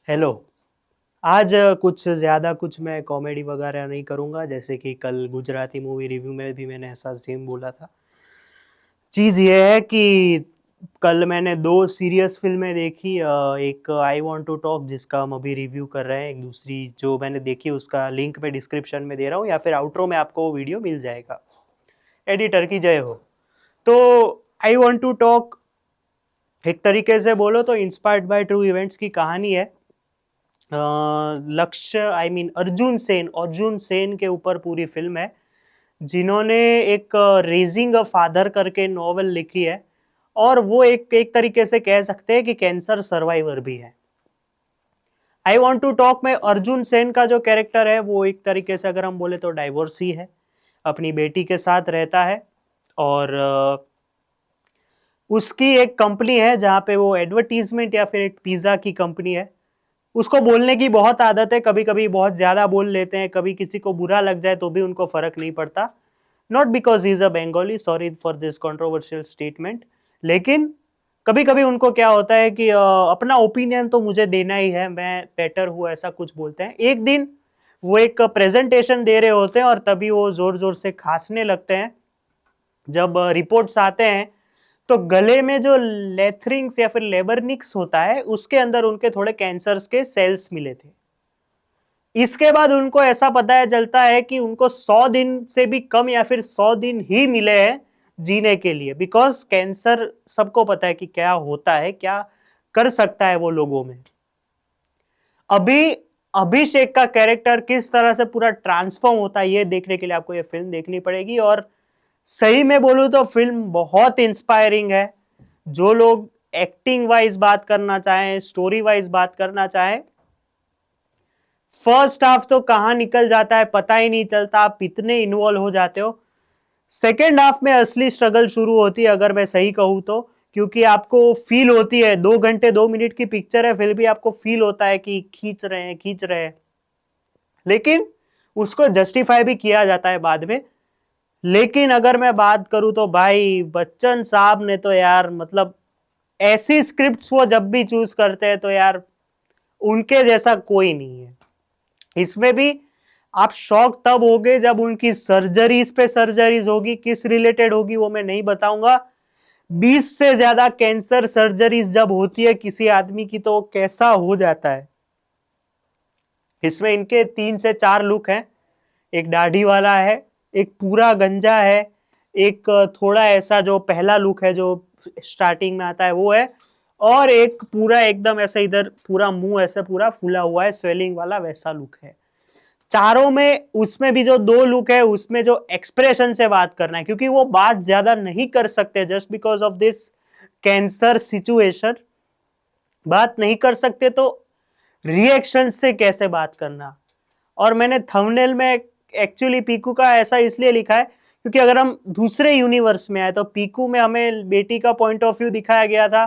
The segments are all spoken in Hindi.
हेलो। आज कुछ ज़्यादा कुछ मैं कॉमेडी वगैरह नहीं करूँगा, जैसे कि कल गुजराती मूवी रिव्यू में भी मैंने ऐसा सेम बोला था। चीज़ ये है कि कल मैंने 2 सीरियस फ़िल्में देखी, एक आई वांट टू टॉक जिसका हम अभी रिव्यू कर रहे हैं, एक दूसरी जो मैंने देखी उसका लिंक मैं डिस्क्रिप्शन में दे रहा हूँ या फिर आउट्रो में आपको वो वीडियो मिल जाएगा। एडिटर की जय हो। तो आई वांट टू टॉक एक तरीके से बोलो तो इंस्पायर्ड बाय ट्रू इवेंट्स की कहानी है। लक्ष्य अर्जुन सेन के ऊपर पूरी फिल्म है, जिन्होंने एक रेजिंग अ फादर करके नॉवल लिखी है और वो एक एक तरीके से कह सकते हैं कि कैंसर सर्वाइवर भी है। आई वॉन्ट टू टॉक में अर्जुन सेन का जो कैरेक्टर है वो एक तरीके से अगर हम बोले तो डाइवोर्सी है, अपनी बेटी के साथ रहता है और उसकी एक कंपनी है जहाँ पे वो एडवर्टीजमेंट या फिर एक पिज़्ज़ा की कंपनी है। उसको बोलने की बहुत आदत है, कभी-कभी बहुत ज़्यादा बोल लेते हैं, कभी किसी को बुरा लग जाए तो भी उनको फ़र्क नहीं पड़ता। Not because he is a Bengali, sorry for this controversial statement. लेकिन कभी-कभी उनको क्या होता है कि अपना ओपिनियन तो मुझे देना ही है, मैं बेटर हूँ, ऐसा कुछ बोलते हैं। एक दिन वो एक प्रेज़ेंटेशन दे रहे होते हैं और तभी वो ज़ोर-ज़ोर से खाँसने लगते हैं। जब रिपोर्ट्स आते हैं तो गले में जो लेथरिंग्स या फिर लेबरनिक्स होता है उसके अंदर उनके थोड़े कैंसर्स के सेल्स मिले थे। इसके बाद उनको ऐसा पता चलता है कि उनको 100 दिन से भी कम या फिर 100 दिन ही मिले हैं जीने के लिए, बिकॉज कैंसर सबको पता है कि क्या होता है, क्या कर सकता है वो लोगों में। अभी अभिषेक का कैरेक्टर किस तरह से पूरा ट्रांसफॉर्म होता है ये देखने के लिए आपको ये फिल्म देखनी पड़ेगी। और सही में बोलूं तो फिल्म बहुत इंस्पायरिंग है। जो लोग एक्टिंग वाइज बात करना चाहें, स्टोरी वाइज बात करना चाहें, फर्स्ट हाफ तो कहां निकल जाता है पता ही नहीं चलता, आप इतने इन्वॉल्व हो जाते हो। सेकेंड हाफ में असली स्ट्रगल शुरू होती है अगर मैं सही कहूं तो, क्योंकि आपको फील होती है 2 घंटे 2 मिनट की पिक्चर है फिर भी आपको फील होता है कि खींच रहे हैं, लेकिन उसको जस्टिफाई भी किया जाता है बाद में। लेकिन अगर मैं बात करूं तो भाई बच्चन साहब ने तो यार मतलब ऐसी स्क्रिप्ट्स वो जब भी चूज करते हैं तो यार उनके जैसा कोई नहीं है। इसमें भी आप शॉक तब होगे जब उनकी सर्जरीज पे सर्जरीज होगी, किस रिलेटेड होगी वो मैं नहीं बताऊंगा। 20 से ज्यादा कैंसर सर्जरीज जब होती है किसी आदमी की तो कैसा हो जाता है। इसमें इनके 3 से 4 लुक हैं, एक दाढ़ी वाला है, एक पूरा गंजा है, एक थोड़ा ऐसा जो पहला लुक है जो स्टार्टिंग में आता है वो है, और एक पूरा एकदम ऐसा इधर पूरा मुंह ऐसे पूरा फूला हुआ है स्वेलिंग वाला वैसा लुक है। चारों में उसमें भी जो 2 लुक है उसमें जो एक्सप्रेशन से बात करना है, क्योंकि वो बात ज्यादा नहीं कर सकते just because of this cancer situation, बात नहीं कर सकते तो रिएक्शन से कैसे बात करना। और मैंने थंबनेल में एक्चुअली पीकू का ऐसा इसलिए लिखा है क्योंकि अगर हम दूसरे यूनिवर्स में आए तो पीकू में हमें बेटी का पॉइंट ऑफ व्यू दिखाया गया था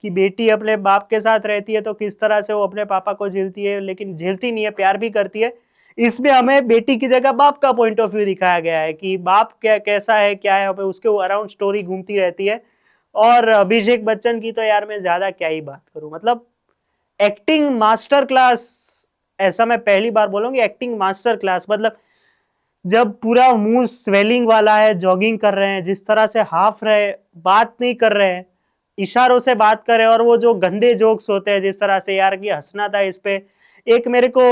कि बेटी अपने बाप के साथ रहती है तो किस तरह से वो अपने पापा को झेलती है, लेकिन झेलती नहीं है, प्यार भी करती है। इसमें हमें बेटी की जगह बाप का पॉइंट ऑफ व्यू दिखाया गया है कि बाप क्या कैसा है क्या है, उसके अराउंड स्टोरी घूमती रहती है। और अभिषेक बच्चन की तो यार मैं ज्यादा क्या ही बात करूं, मतलब एक्टिंग मास्टर क्लास। ऐसा मैं पहली बार बोलूंगी, एक्टिंग मास्टर क्लास। मतलब जब पूरा मुंह स्वेलिंग वाला है, जॉगिंग कर रहे हैं, जिस तरह से हाफ रहे, बात नहीं कर रहे हैं, इशारों से बात कर रहे हैं, और वो जो गंदे जोक्स होते हैं जिस तरह से यार की हंसना था इस पे। एक मेरे को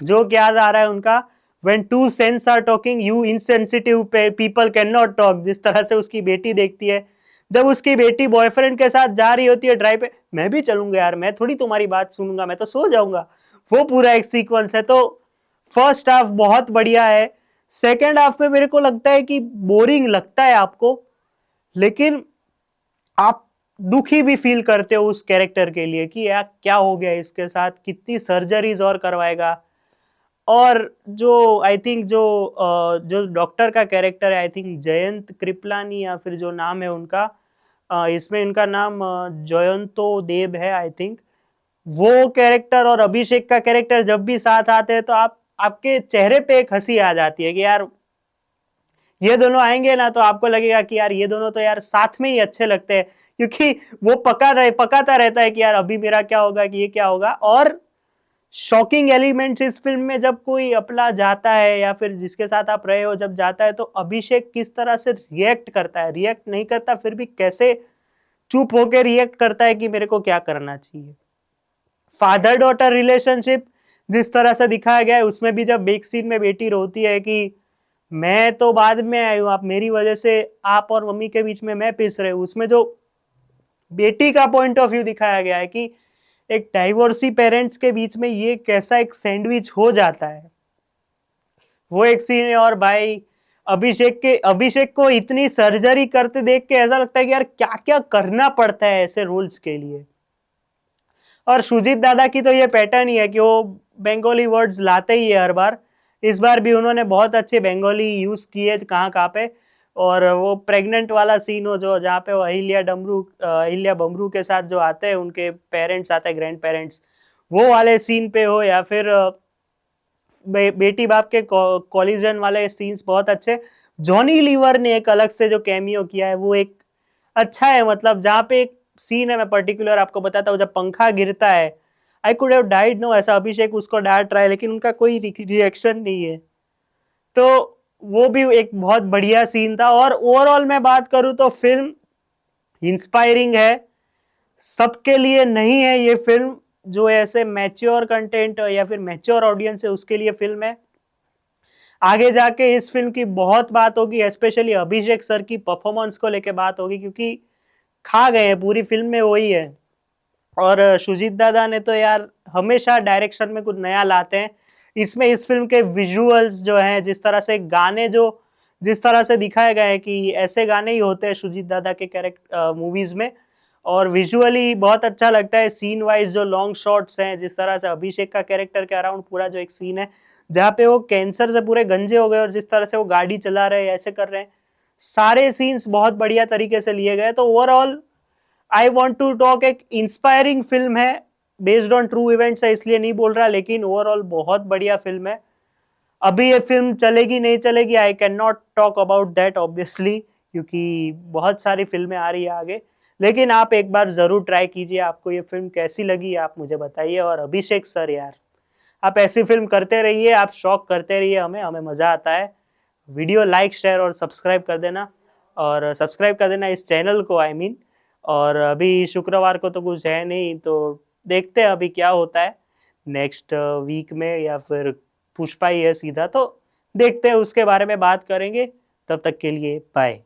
जोक याद आ रहा है उनका, when two saints are talking you insensitive people cannot talk, जिस तरह से उसकी बेटी देखती है जब उसकी बेटी बॉयफ्रेंड के साथ जा रही होती है ड्राइव पे, मैं भी चलूंगा यार, मैं थोड़ी तुम्हारी बात सुनूंगा, मैं तो सो जाऊंगा। वो पूरा एक सीक्वेंस है। तो फर्स्ट हाफ बहुत बढ़िया है। सेकेंड हाफ में मेरे को लगता है कि बोरिंग लगता है आपको, लेकिन आप दुखी भी फील करते हो उस कैरेक्टर के लिए कि यार क्या हो गया इसके साथ, कितनी सर्जरीज और करवाएगा। और जो आई थिंक जो डॉक्टर का कैरेक्टर है, आई थिंक जयंत कृपलानी या फिर जो नाम है उनका, इसमें इनका नाम जयंतो देव है आई थिंक। वो कैरेक्टर और अभिषेक का कैरेक्टर जब भी साथ आते हैं तो आप आपके चेहरे पे एक हंसी आ जाती है कि यार ये दोनों आएंगे ना तो आपको लगेगा कि यार ये दोनों तो यार साथ में ही अच्छे लगते हैं, क्योंकि वो पकाता रहता है कि यार अभी मेरा क्या होगा, कि ये क्या होगा। और शॉकिंग एलिमेंट्स इस फिल्म में, जब कोई अपना जाता है या फिर जिसके साथ आप रहे हो जब जाता है, तो अभिषेक किस तरह से रिएक्ट करता है, रिएक्ट नहीं करता फिर भी कैसे चुप होकर रिएक्ट करता है कि मेरे को क्या करना चाहिए। फादर डॉटर रिलेशनशिप जिस तरह से दिखाया गया है, उसमें भी जब एक सीन में बेटी रोती है कि मैं तो बाद में आई हूं, आप मेरी वजह से आप और मम्मी के बीच में मैं पिस रहे हूं, उसमें जो बेटी का पॉइंट ऑफ व्यू दिखाया गया है कि एक डाइवोर्सी पेरेंट्स के बीच में ये कैसा एक सैंडविच हो जाता है, वो एक सीन है। और भाई अभिषेक को इतनी सर्जरी करते देख के ऐसा लगता है कि यार क्या क्या करना पड़ता है ऐसे रोल्स के लिए। और सुजीत दादा की तो ये पैटर्न ही है कि वो बंगाली वर्ड्स लाते ही है हर बार। इस बार भी उन्होंने बहुत अच्छे बंगाली यूज किए कहाँ कहाँ पे। और वो प्रेग्नेंट वाला सीन हो जो जहाँ पे वो अहिल्या बमरू के साथ जो आते हैं, उनके पेरेंट्स आते हैं, ग्रैंड पेरेंट्स, वो वाले सीन पे हो, या फिर बेटी बाप के कॉलिजन वाले सीन्स बहुत अच्छे। जॉनी लीवर ने एक अलग से जो कैमियो किया है वो एक अच्छा है, मतलब जहाँ पे एक सीन है, मैं पर्टिकुलर आपको बताता हूँ, जब पंखा गिरता है, I could have died no, ऐसा अभिषेक उसको डांट रहा है लेकिन उनका कोई रिएक्शन नहीं है। तो वो भी एक बहुत बढ़िया सीन था। और ओवरऑल मैं बात करूं तो फिल्म इंस्पायरिंग है, सबके लिए नहीं है ये फिल्म। जो ऐसे मैच्योर कंटेंट या फिर मैच्योर ऑडियंस है उसके लिए फिल्म है। आगे जाके इस फिल्म की बहुत बात होगी, स्पेशली अभिषेक सर की परफॉर्मेंस को लेके बात होगी, क्योंकि खा गए हैं पूरी फिल्म में वही है। और सुजीत दादा ने तो यार हमेशा डायरेक्शन में कुछ नया लाते हैं। इसमें इस फिल्म के विजुअल्स जो हैं, जिस तरह से गाने जो जिस तरह से दिखाए गए हैं कि ऐसे गाने ही होते हैं सुजीत दादा के कैरेक्टर मूवीज में। और विजुअली बहुत अच्छा लगता है, सीन वाइज जो लॉन्ग शॉट्स हैं, जिस तरह से अभिषेक का कैरेक्टर के अराउंड पूरा जो एक सीन है जहाँ पे वो कैंसर से पूरे गंजे हो गए और जिस तरह से वो गाड़ी चला रहे हैं, ऐसे कर रहे हैं, सारे सीन्स बहुत बढ़िया तरीके से लिए गए। तो overall I want to talk, एक इंस्पायरिंग फिल्म है, बेस्ड ऑन ट्रू इवेंट्स है इसलिए नहीं बोल रहा, लेकिन ओवरऑल बहुत बढ़िया फिल्म है। अभी ये फिल्म चलेगी नहीं चलेगी, I can not talk about that obviously, क्योंकि बहुत सारी फिल्में आ रही है आगे। लेकिन आप एक बार जरूर ट्राई कीजिए, आपको ये फिल्म कैसी लगी आप मुझे बताइए। और अभिषेक सर यार, आप ऐसी फिल्म करते रहिए, आप शौक करते रहिए, हमें हमें मजा आता है। वीडियो लाइक शेयर और सब्सक्राइब कर देना, और सब्सक्राइब कर देना इस चैनल को, आई मीन। और अभी शुक्रवार को तो कुछ है नहीं, तो देखते हैं अभी क्या होता है नेक्स्ट वीक में, या फिर पुष्पा ही है सीधा, तो देखते हैं, उसके बारे में बात करेंगे। तब तक के लिए बाय।